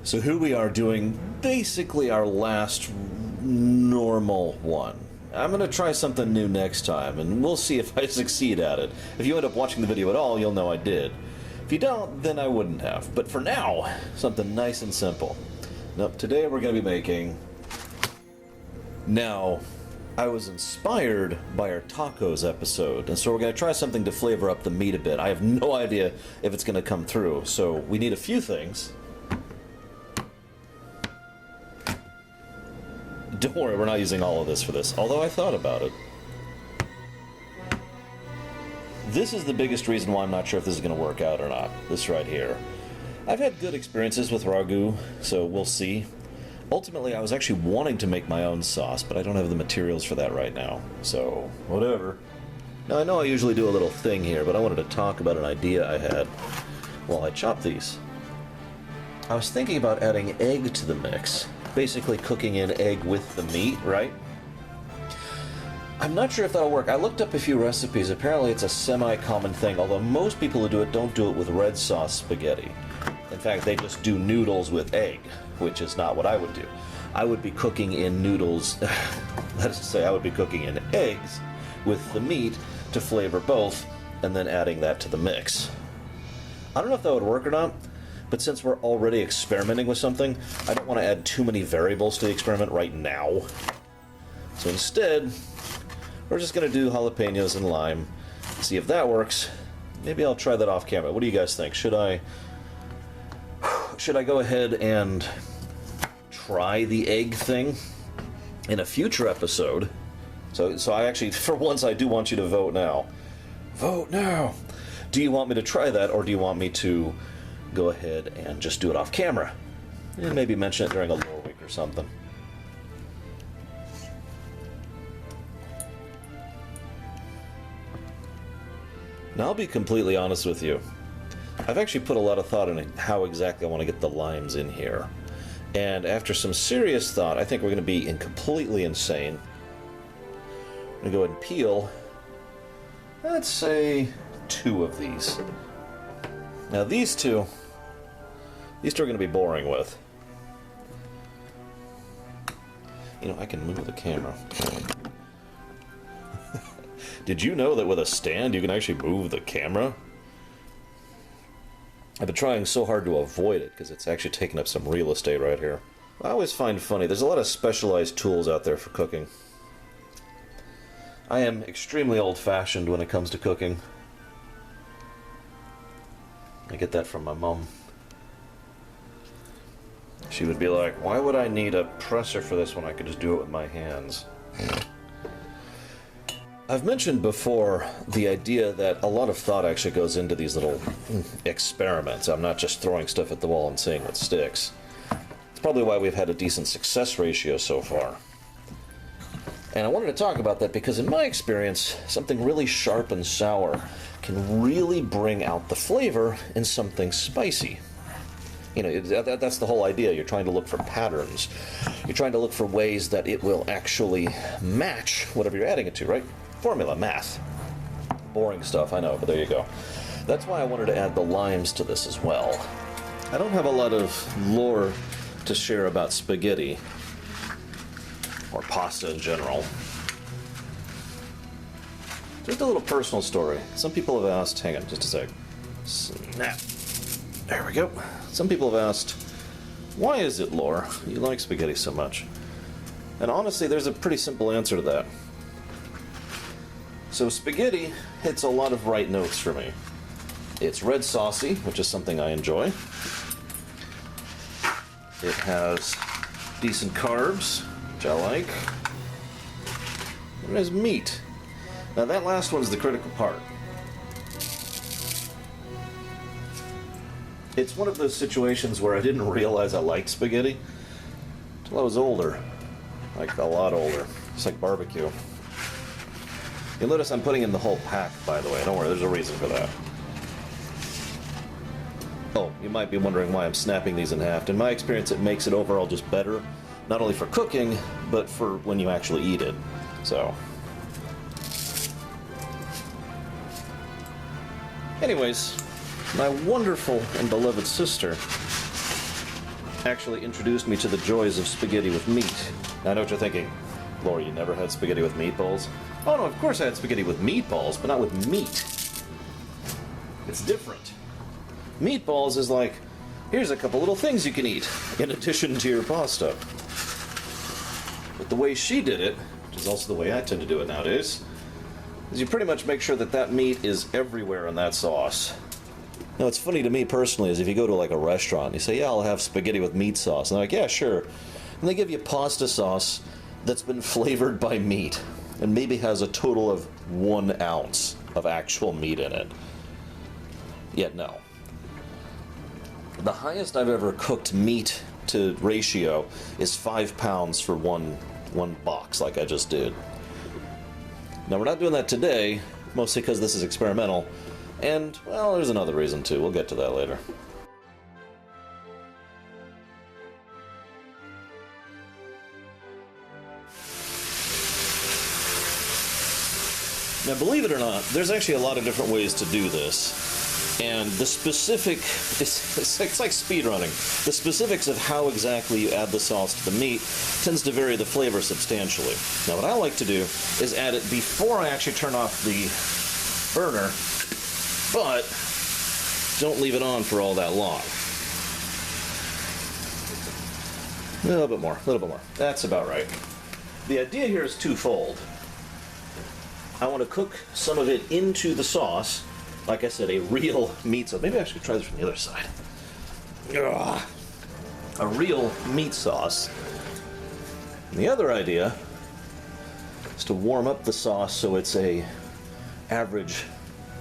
So here we are doing basically our last normal one. I'm going to try something new next time, and we'll see if I succeed at it. If you end up watching the video at all, you'll know I did. If you don't, then I wouldn't have. But for now, something nice and simple. Now, today we're going to be making... Now, I was inspired by our tacos episode, and so we're going to try something to flavor up the meat a bit. I have no idea if it's going to come through, so we need a few things. Don't worry, we're not using all of this for this, although I thought about it. This is the biggest reason why I'm not sure if this is going to work out or not, this right here. I've had good experiences with ragu, so we'll see. Ultimately, I was actually wanting to make my own sauce, but I don't have the materials for that right now, so whatever. Now, I know I usually do a little thing here, but I wanted to talk about an idea I had while I chop these. I was thinking about adding egg to the mix. Basically cooking in egg with the meat, right? I'm not sure if that'll work. I looked up a few recipes. Apparently it's a semi-common thing, although most people who do it don't do it with red sauce spaghetti. In fact, they just do noodles with egg, which is not what I would do. I would be cooking in noodles, that is to say, I would be cooking in eggs with the meat to flavor both, and then adding that to the mix. I don't know if that would work or not. But since we're already experimenting with something, I don't want to add too many variables to the experiment right now. So instead, we're just going to do jalapenos and lime. See if that works. Maybe I'll try that off camera. What do you guys think? Should I go ahead and try the egg thing in a future episode? So I actually, for once, I do want you to vote now. Vote now! Do you want me to try that, or do you want me to go ahead and just do it off camera and maybe mention it during a lore week or something? Now, I'll be completely honest with you. I've actually put a lot of thought into how exactly I want to get the limes in here, and after some serious thought, I think we're going to be completely insane. I'm going to go ahead and peel, let's say 2 of these. Now these two are going to be boring with. You know, I can move the camera. Did you know that with a stand you can actually move the camera? I've been trying so hard to avoid it because it's actually taking up some real estate right here. I always find funny, there's a lot of specialized tools out there for cooking. I am extremely old-fashioned when it comes to cooking. I get that from my mom. She would be like, why would I need a presser for this when I could just do it with my hands? I've mentioned before the idea that a lot of thought actually goes into these little experiments. I'm not just throwing stuff at the wall and seeing what sticks. It's probably why we've had a decent success ratio so far. And I wanted to talk about that because in my experience, something really sharp and sour can really bring out the flavor in something spicy. You know, that's the whole idea. You're trying to look for patterns. You're trying to look for ways that it will actually match whatever you're adding it to, right? Formula, math. Boring stuff, I know, but there you go. That's why I wanted to add the limes to this as well. I don't have a lot of lore to share about spaghetti, or pasta in general. Just a little personal story. Some people have asked, hang on just a sec. Snap. There we go. Some people have asked, why is it, Lore, you like spaghetti so much? And honestly, there's a pretty simple answer to that. So spaghetti hits a lot of right notes for me. It's red saucy, which is something I enjoy. It has decent carbs, which I like. And it has meat. Now that last one's the critical part. It's one of those situations where I didn't realize I liked spaghetti until I was older. Like, a lot older. It's like barbecue. You'll notice I'm putting in the whole pack, by the way. Don't worry, there's a reason for that. Oh, you might be wondering why I'm snapping these in half. In my experience, it makes it overall just better. Not only for cooking, but for when you actually eat it. So... anyways, my wonderful and beloved sister actually introduced me to the joys of spaghetti with meat. Now, I know what you're thinking. Laura, you never had spaghetti with meatballs? Oh no, of course I had spaghetti with meatballs, but not with meat. It's different. Meatballs is like, here's a couple little things you can eat, in addition to your pasta. But the way she did it, which is also the way I tend to do it nowadays, is you pretty much make sure that that meat is everywhere in that sauce. Now, what's funny to me personally is if you go to like a restaurant, you say, yeah, I'll have spaghetti with meat sauce. And they're like, yeah, sure. And they give you pasta sauce that's been flavored by meat and maybe has a total of 1 ounce of actual meat in it. Yet no. The highest I've ever cooked meat to ratio is 5 pounds for one box, like I just did. Now, we're not doing that today, mostly because this is experimental. And, well, there's another reason too. We'll get to that later. Now, believe it or not, there's actually a lot of different ways to do this. And the specific, it's like speed running. The specifics of how exactly you add the sauce to the meat tends to vary the flavor substantially. Now, what I like to do is add it before I actually turn off the burner, but don't leave it on for all that long. A little bit more, a little bit more. That's about right. The idea here is twofold. I want to cook some of it into the sauce. Like I said, a real meat sauce. Maybe I should try this from the other side. Ugh. A real meat sauce. And the other idea is to warm up the sauce so it's a average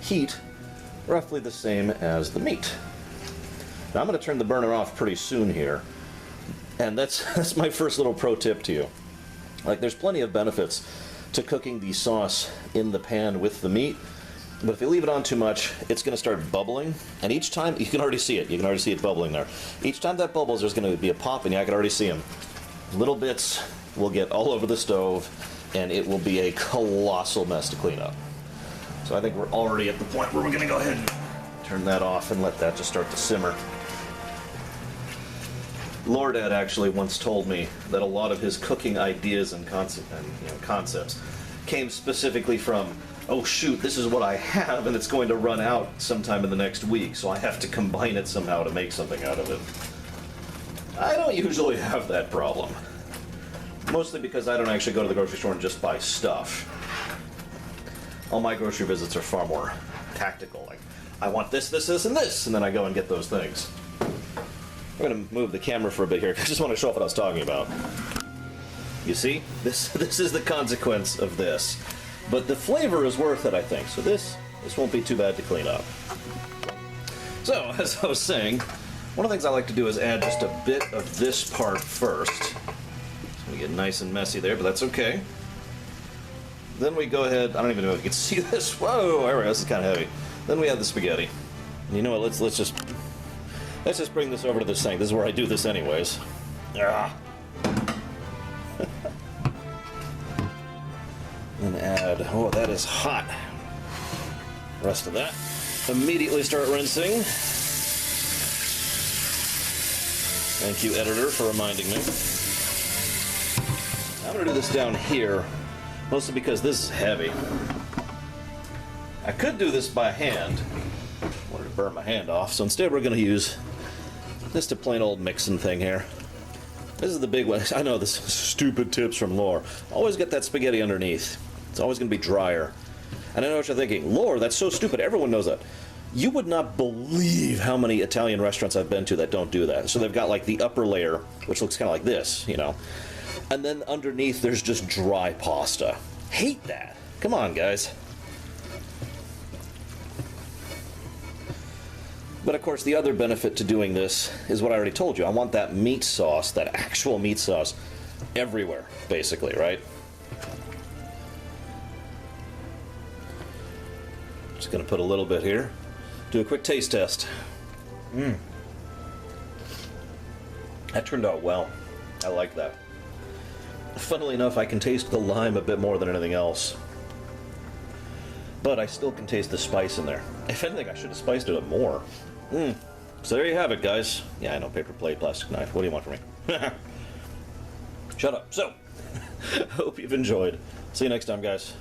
heat, roughly the same as the meat. Now I'm going to turn the burner off pretty soon here. And that's my first little pro tip to you. Like, there's plenty of benefits to cooking the sauce in the pan with the meat. But if you leave it on too much, it's going to start bubbling. And each time, you can already see it. You can already see it bubbling there. Each time that bubbles, there's going to be a pop, and I can already see them. Little bits will get all over the stove, and it will be a colossal mess to clean up. So I think we're already at the point where we're going to go ahead and turn that off and let that just start to simmer. Lordad actually once told me that a lot of his cooking ideas and concepts came specifically from, oh shoot, this is what I have and it's going to run out sometime in the next week, so I have to combine it somehow to make something out of it. I don't usually have that problem. Mostly because I don't actually go to the grocery store and just buy stuff. All my grocery visits are far more tactical. Like, I want this, this, this, and this, and then I go and get those things. I'm going to move the camera for a bit here. I just want to show off what I was talking about. You see? This is the consequence of this. But the flavor is worth it, I think. So this won't be too bad to clean up. So, as I was saying, one of the things I like to do is add just a bit of this part first. It's going to get nice and messy there, but that's okay. Then we go ahead, I don't even know if you can see this. Whoa, there we go, this is kind of heavy. Then we add the spaghetti. And you know what, let's just bring this over to this sink. This is where I do this anyways. Ah. And add, oh, that is hot. Rest of that. Immediately start rinsing. Thank you, editor, for reminding me. I'm going to do this down here, mostly because this is heavy. I could do this by hand. I wanted to burn my hand off, so instead we're going to use just a plain old mixing thing here. This is the big one. I know this is stupid tips from Lore. Always get that spaghetti underneath. It's always going to be drier. And I know what you're thinking. Lore, that's so stupid. Everyone knows that. You would not believe how many Italian restaurants I've been to that don't do that. So they've got like the upper layer, which looks kind of like this, you know. And then underneath there's just dry pasta. Hate that. Come on, guys. But of course, the other benefit to doing this is what I already told you. I want that meat sauce, that actual meat sauce, everywhere, basically, right? Just gonna put a little bit here. Do a quick taste test. That turned out well. I like that. Funnily enough, I can taste the lime a bit more than anything else. But I still can taste the spice in there. If anything, I should have spiced it up more. So there you have it, guys. Yeah, I know, paper plate, plastic knife. What do you want from me? Shut up. So, hope you've enjoyed. See you next time, guys.